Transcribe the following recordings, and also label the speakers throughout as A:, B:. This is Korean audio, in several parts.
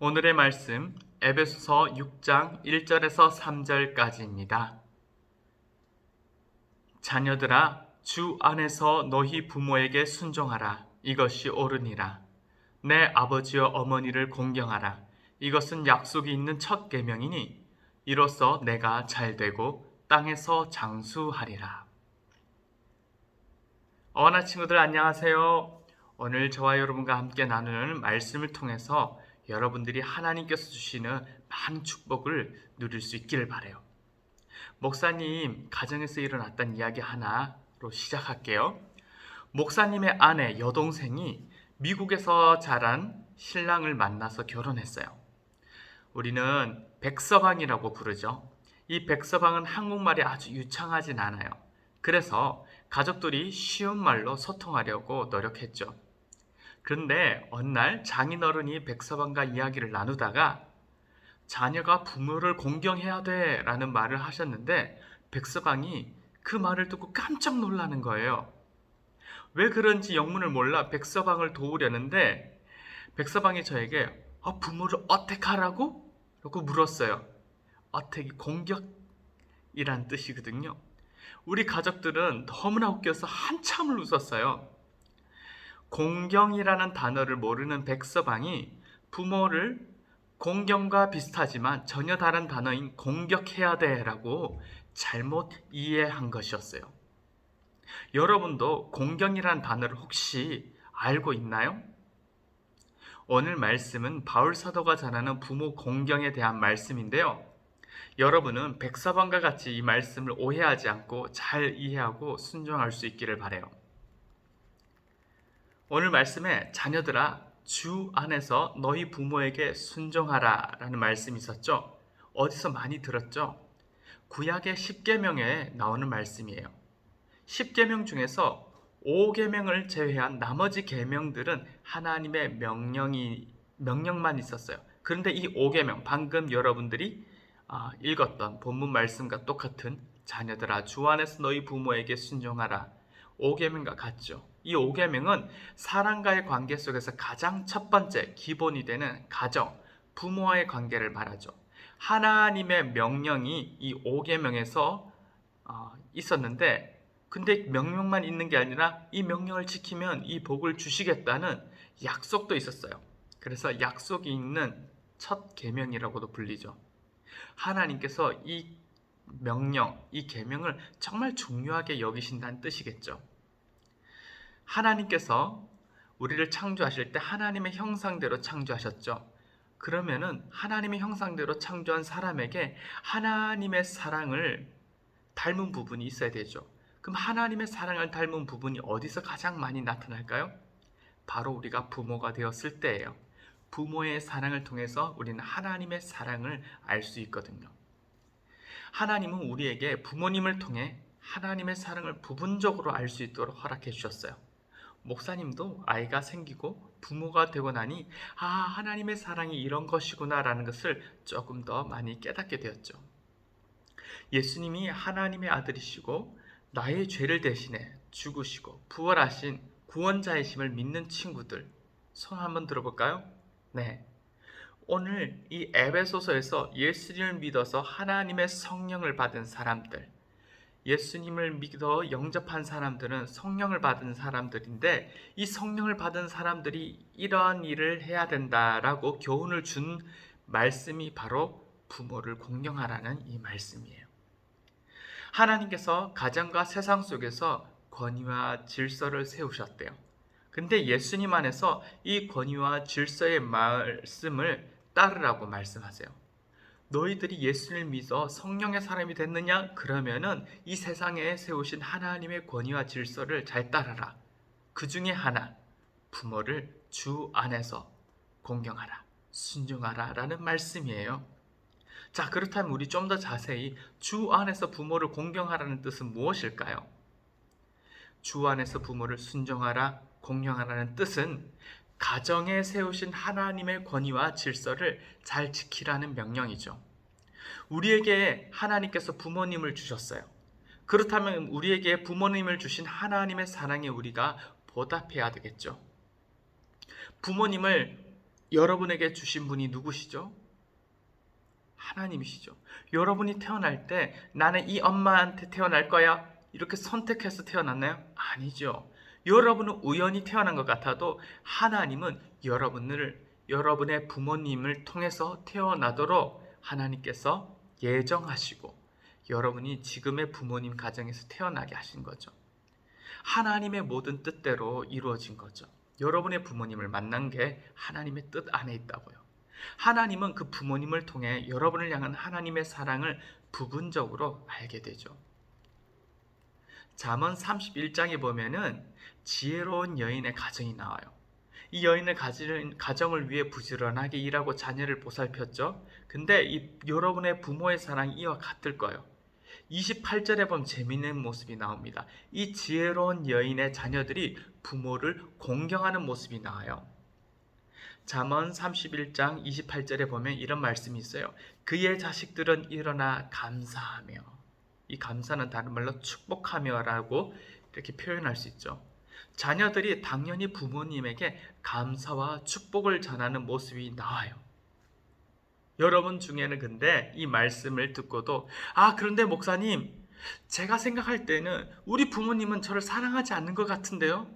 A: 오늘의 말씀 에베소서 6장 1절에서 3절까지입니다. 자녀들아, 주 안에서 너희 부모에게 순종하라. 이것이 옳으니라. 내 아버지와 어머니를 공경하라. 이것은 약속이 있는 첫 계명이니 이로써 내가 잘되고 땅에서 장수하리라. 어머나 친구들 안녕하세요. 오늘 저와 여러분과 함께 나누는 말씀을 통해서 여러분들이 하나님께서 주시는 많은 축복을 누릴 수 있기를 바라요. 목사님, 가정에서 일어났던 이야기 하나로 시작할게요. 목사님의 아내, 여동생이 미국에서 자란 신랑을 만나서 결혼했어요. 우리는 백서방이라고 부르죠. 이 백서방은 한국말이 아주 유창하진 않아요. 그래서 가족들이 쉬운 말로 소통하려고 노력했죠. 그런데 어느 날 장인어른이 백서방과 이야기를 나누다가 자녀가 부모를 공경해야 돼 라는 말을 하셨는데 백서방이 그 말을 듣고 깜짝 놀라는 거예요. 왜 그런지 영문을 몰라 백서방을 도우려는데 백서방이 저에게 부모를 어택하라고? 라고 물었어요. 어택이 공격이란 뜻이거든요. 우리 가족들은 너무나 웃겨서 한참을 웃었어요. 공경이라는 단어를 모르는 백서방이 부모를 공경과 비슷하지만 전혀 다른 단어인 공격해야 돼 라고 잘못 이해한 것이었어요. 여러분도 공경이라는 단어를 혹시 알고 있나요? 오늘 말씀은 바울 사도가 전하는 부모 공경에 대한 말씀인데요. 여러분은 백서방과 같이 이 말씀을 오해하지 않고 잘 이해하고 순종할 수 있기를 바라요. 오늘 말씀에 자녀들아 주 안에서 너희 부모에게 순종하라 라는 말씀이 있었죠. 어디서 많이 들었죠? 구약의 10계명에 나오는 말씀이에요. 10계명 중에서 5계명을 제외한 나머지 계명들은 하나님의 명령만 있었어요. 그런데 이 5계명, 방금 여러분들이 읽었던 본문 말씀과 똑같은 자녀들아 주 안에서 너희 부모에게 순종하라 5계명과 같죠. 이 5계명은 사람과의 관계 속에서 가장 첫 번째 기본이 되는 가정, 부모와의 관계를 말하죠. 하나님의 명령이 이 5계명에서 있었는데 근데 명령만 있는 게 아니라 이 명령을 지키면 이 복을 주시겠다는 약속도 있었어요. 그래서 약속이 있는 첫 계명이라고도 불리죠. 하나님께서 이 명령, 이 계명을 정말 중요하게 여기신다는 뜻이겠죠. 하나님께서 우리를 창조하실 때 하나님의 형상대로 창조하셨죠. 그러면은 하나님의 형상대로 창조한 사람에게 하나님의 사랑을 닮은 부분이 있어야 되죠. 그럼 하나님의 사랑을 닮은 부분이 어디서 가장 많이 나타날까요? 바로 우리가 부모가 되었을 때예요. 부모의 사랑을 통해서 우리는 하나님의 사랑을 알 수 있거든요. 하나님은 우리에게 부모님을 통해 하나님의 사랑을 부분적으로 알 수 있도록 허락해 주셨어요. 목사님도 아이가 생기고 부모가 되고 나니 하나님의 사랑이 이런 것이구나 라는 것을 조금 더 많이 깨닫게 되었죠. 예수님이 하나님의 아들이시고 나의 죄를 대신해 죽으시고 부활하신 구원자이심을 믿는 친구들 손 한번 들어볼까요? 네. 오늘 이 에베소서에서 예수님을 믿어서 하나님의 성령을 받은 사람들, 예수님을 믿어 영접한 사람들은 성령을 받은 사람들인데 이 성령을 받은 사람들이 이러한 일을 해야 된다라고 교훈을 준 말씀이 바로 부모를 공경하라는 이 말씀이에요. 하나님께서 가정과 세상 속에서 권위와 질서를 세우셨대요. 근데 예수님 안에서 이 권위와 질서의 말씀을 따르라고 말씀하세요. 너희들이 예수를 믿어 성령의 사람이 됐느냐? 그러면은 이 세상에 세우신 하나님의 권위와 질서를 잘 따라라. 그 중에 하나, 부모를 주 안에서 공경하라, 순종하라 라는 말씀이에요. 자, 그렇다면 우리 좀 더 자세히 주 안에서 부모를 공경하라는 뜻은 무엇일까요? 주 안에서 부모를 순종하라, 공경하라는 뜻은 가정에 세우신 하나님의 권위와 질서를 잘 지키라는 명령이죠. 우리에게 하나님께서 부모님을 주셨어요. 그렇다면 우리에게 부모님을 주신 하나님의 사랑에 우리가 보답해야 되겠죠. 부모님을 여러분에게 주신 분이 누구시죠? 하나님이시죠. 여러분이 태어날 때 나는 이 엄마한테 태어날 거야, 이렇게 선택해서 태어났나요? 아니죠. 여러분은 우연히 태어난 것 같아도 하나님은 여러분의 부모님을 통해서 태어나도록 하나님께서 예정하시고 여러분이 지금의 부모님 가정에서 태어나게 하신 거죠. 하나님의 모든 뜻대로 이루어진 거죠. 여러분의 부모님을 만난 게 하나님의 뜻 안에 있다고요. 하나님은 그 부모님을 통해 여러분을 향한 하나님의 사랑을 부분적으로 알게 되죠. 잠언 31장에 보면은 지혜로운 여인의 가정이 나와요. 이 여인의 가정을 위해 부지런하게 일하고 자녀를 보살폈죠. 근데 여러분의 부모의 사랑이 이와 같을 거예요. 28절에 보면 재미있는 모습이 나옵니다. 이 지혜로운 여인의 자녀들이 부모를 공경하는 모습이 나와요. 잠언 31장 28절에 보면 이런 말씀이 있어요. 그의 자식들은 일어나 감사하며, 이 감사는 다른 말로 축복하며 라고 이렇게 표현할 수 있죠. 자녀들이 당연히 부모님에게 감사와 축복을 전하는 모습이 나와요. 여러분 중에는 근데 이 말씀을 듣고도 그런데 목사님, 제가 생각할 때는 우리 부모님은 저를 사랑하지 않는 것 같은데요?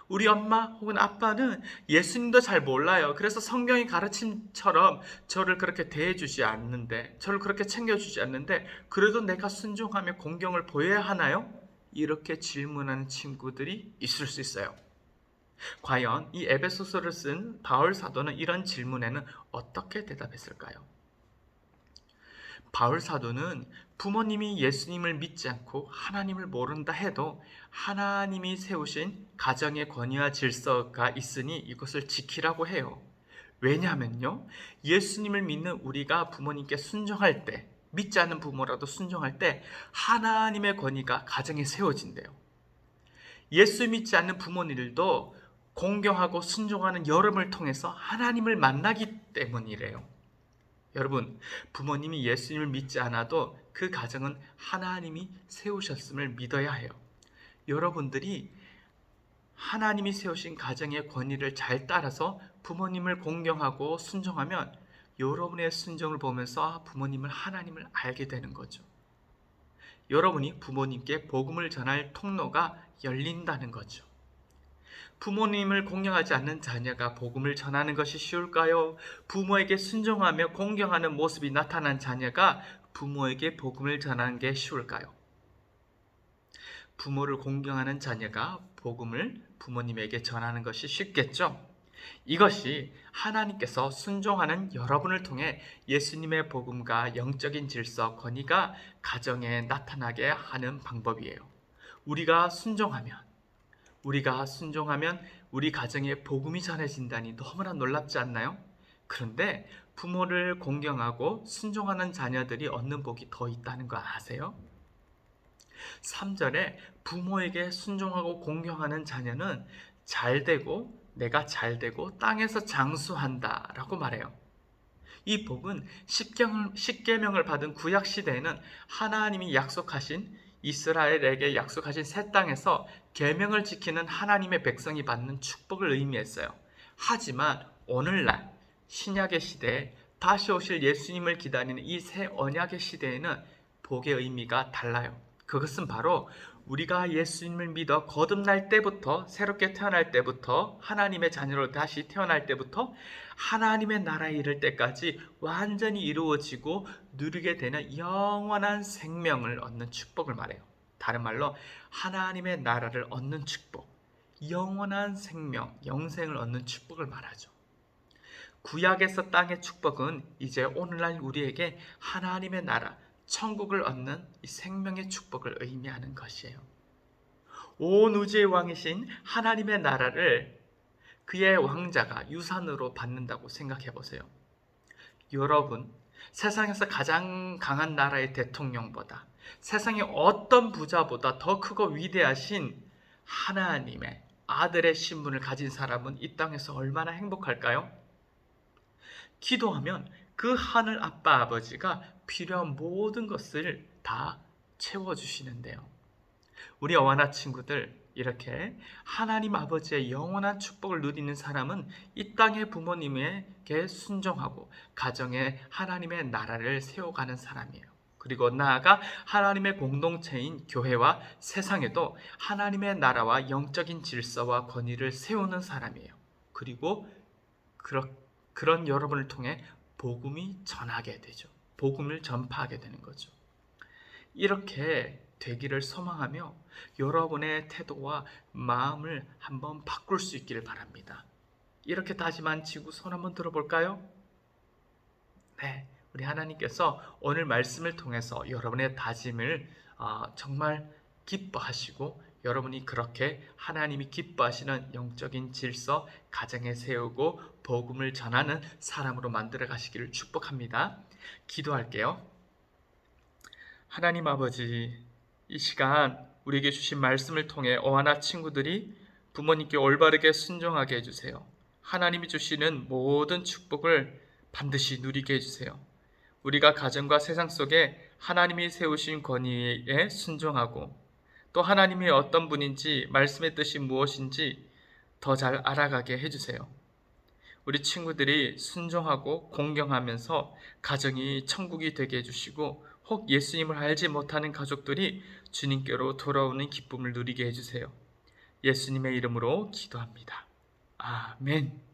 A: 우리 엄마 혹은 아빠는 예수님도 잘 몰라요. 그래서 성경의 가르침처럼 저를 그렇게 대해주지 않는데, 저를 그렇게 챙겨주지 않는데 그래도 내가 순종하며 공경을 보여야 하나요? 이렇게 질문하는 친구들이 있을 수 있어요. 과연 이 에베소서를 쓴 바울 사도는 이런 질문에는 어떻게 대답했을까요? 바울 사도는 부모님이 예수님을 믿지 않고 하나님을 모른다 해도 하나님이 세우신 가정의 권위와 질서가 있으니 이것을 지키라고 해요. 왜냐하면요, 예수님을 믿는 우리가 부모님께 순종할 때, 믿지 않는 부모라도 순종할 때 하나님의 권위가 가정에 세워진대요. 예수 믿지 않는 부모님들도 공경하고 순종하는 여러분을 통해서 하나님을 만나기 때문이래요. 여러분, 부모님이 예수님을 믿지 않아도 그 가정은 하나님이 세우셨음을 믿어야 해요. 여러분들이 하나님이 세우신 가정의 권위를 잘 따라서 부모님을 공경하고 순종하면 여러분의 순종을 보면서 부모님을, 하나님을 알게 되는 거죠. 여러분이 부모님께 복음을 전할 통로가 열린다는 거죠. 부모님을 공경하지 않는 자녀가 복음을 전하는 것이 쉬울까요? 부모에게 순종하며 공경하는 모습이 나타난 자녀가 부모에게 복음을 전하는 게 쉬울까요? 부모를 공경하는 자녀가 복음을 부모님에게 전하는 것이 쉽겠죠? 이것이 하나님께서 순종하는 여러분을 통해 예수님의 복음과 영적인 질서, 권위가 가정에 나타나게 하는 방법이에요. 우리가 순종하면 우리 가정에 복음이 전해진다니 너무나 놀랍지 않나요? 그런데 부모를 공경하고 순종하는 자녀들이 얻는 복이 더 있다는 거 아세요? 3절에 부모에게 순종하고 공경하는 자녀는 내가 잘되고 땅에서 장수한다 라고 말해요. 이 복은 십계명을 받은 구약 시대에는 하나님이 이스라엘에게 약속하신 새 땅에서 계명을 지키는 하나님의 백성이 받는 축복을 의미했어요. 하지만 오늘날 신약의 시대에 다시 오실 예수님을 기다리는 이 새 언약의 시대에는 복의 의미가 달라요. 그것은 바로 우리가 예수님을 믿어 거듭날 때부터, 새롭게 태어날 때부터, 하나님의 자녀로 다시 태어날 때부터 하나님의 나라에 이를 때까지 완전히 이루어지고 누리게 되는 영원한 생명을 얻는 축복을 말해요. 다른 말로 하나님의 나라를 얻는 축복, 영원한 생명, 영생을 얻는 축복을 말하죠. 구약에서 땅의 축복은 이제 오늘날 우리에게 하나님의 나라, 천국을 얻는 이 생명의 축복을 의미하는 것이에요. 온 우주의 왕이신 하나님의 나라를 그의 왕자가 유산으로 받는다고 생각해 보세요. 여러분, 세상에서 가장 강한 나라의 대통령보다, 세상의 어떤 부자보다 더 크고 위대하신 하나님의 아들의 신분을 가진 사람은 이 땅에서 얼마나 행복할까요? 기도하면 그 하늘 아빠 아버지가 필요한 모든 것을 다 채워주시는데요. 우리 어와나 친구들, 이렇게 하나님 아버지의 영원한 축복을 누리는 사람은 이 땅의 부모님에게 순종하고 가정에 하나님의 나라를 세워가는 사람이에요. 그리고 나아가 하나님의 공동체인 교회와 세상에도 하나님의 나라와 영적인 질서와 권위를 세우는 사람이에요. 그리고 그런 여러분을 통해 복음이 전하게 되죠. 복음을 전파하게 되는 거죠. 이렇게 되기를 소망하며 여러분의 태도와 마음을 한번 바꿀 수 있기를 바랍니다. 이렇게 다짐한 지구 손 한번 들어볼까요? 네, 우리 하나님께서 오늘 말씀을 통해서 여러분의 다짐을 정말 기뻐하시고 여러분이 그렇게 하나님이 기뻐하시는 영적인 질서 가정에 세우고 복음을 전하는 사람으로 만들어 가시기를 축복합니다. 기도할게요. 하나님 아버지, 이 시간 우리에게 주신 말씀을 통해 어하나 친구들이 부모님께 올바르게 순종하게 해주세요. 하나님이 주시는 모든 축복을 반드시 누리게 해주세요. 우리가 가정과 세상 속에 하나님이 세우신 권위에 순종하고 또 하나님이 어떤 분인지 말씀의 뜻이 무엇인지 더 잘 알아가게 해주세요. 우리 친구들이 순종하고 공경하면서 가정이 천국이 되게 해주시고 혹 예수님을 알지 못하는 가족들이 주님께로 돌아오는 기쁨을 누리게 해주세요. 예수님의 이름으로 기도합니다. 아멘.